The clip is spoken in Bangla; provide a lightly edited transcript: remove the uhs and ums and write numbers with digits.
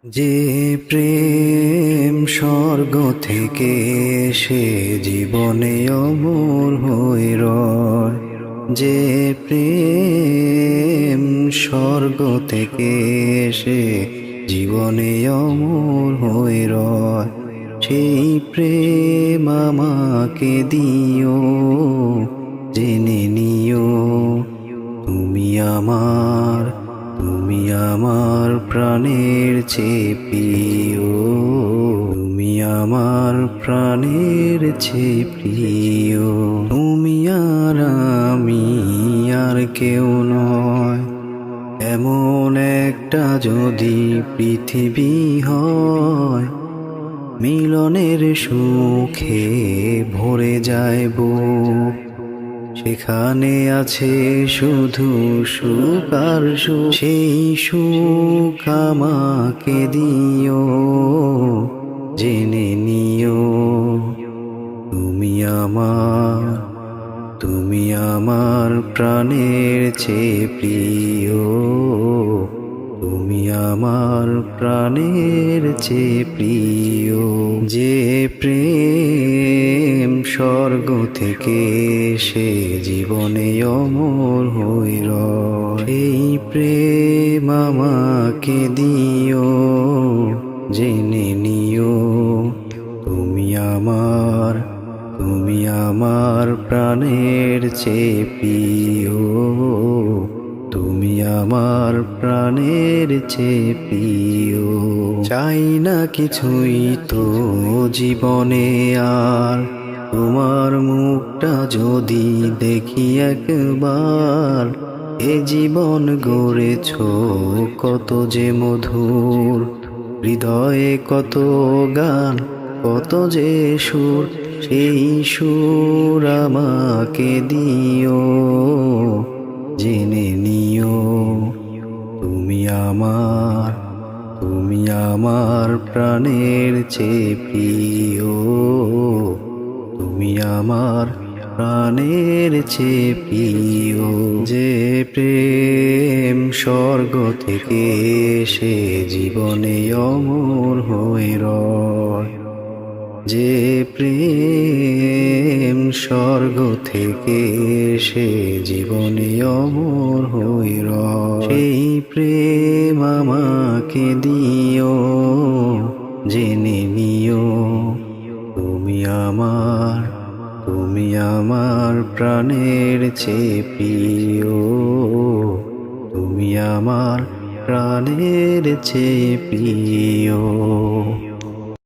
যে প্রেম স্বর্গ থেকে এসে জীবনে অমর হয়ে রয়, যে প্রেম স্বর্গ থেকে এসে জীবনে অমর হয়ে রয়, সেই প্রেম আমাকে দিও, জেনে নিও তুমি আমার, তুমি আমার প্রাণের চেয়ে প্রিয়, তুমি আমার প্রাণের চেয়ে প্রিয়। তুমি আর আমি আর কেউ নয়, এমন একটা যদি পৃথিবী হয়, মিলনের সুখে ভরে যায় বুক, সেখানে আছে শুধু সুখ আর সুখ, সেই সুখ আমাকে দিও, জেনে নিও তুমি আমার, তুমি আমার প্রাণের চেয়ে প্রিয়, তুমি আমার প্রাণের চেয়ে প্রিয়। যে প্রেম স্বর্গ থেকে সে জীবনে অমর হয়ে রয়, এই প্রেম আমাকে দিও, জেনে নিও তুমি আমার, তুমি আমার প্রাণের চেয়ে প্রিয়, তুমি আমার প্রাণের চেয়ে প্রিয়। চাই না কিছুই তো জীবনে আর, তোমার মুখটা যদি দেখি একবার, এ জীবন গড়েছ কত যে মধুর, হৃদয়ে কত গান কত যে সুর, সেই সুর আমাকে দিও, জেনে নিও তুমি আমার, তুমি আমার প্রাণের চেয়ে প্রিয়, তুমি আমার প্রাণের চেয়ে প্রিয়। যে প্রেম স্বর্গ থেকে এসে জীবনে অমর হয়ে রয়, যে প্রেম স্বর্গ থেকে এসে জীবনে অমর হয়ে রয়, সেই প্রেম আমাকে দিও, জেনে নিও তুমি আমার, তুমি আমার প্রাণের চেয়ে প্রিয়, তুমি আমার প্রাণের চেয়ে প্রিয়।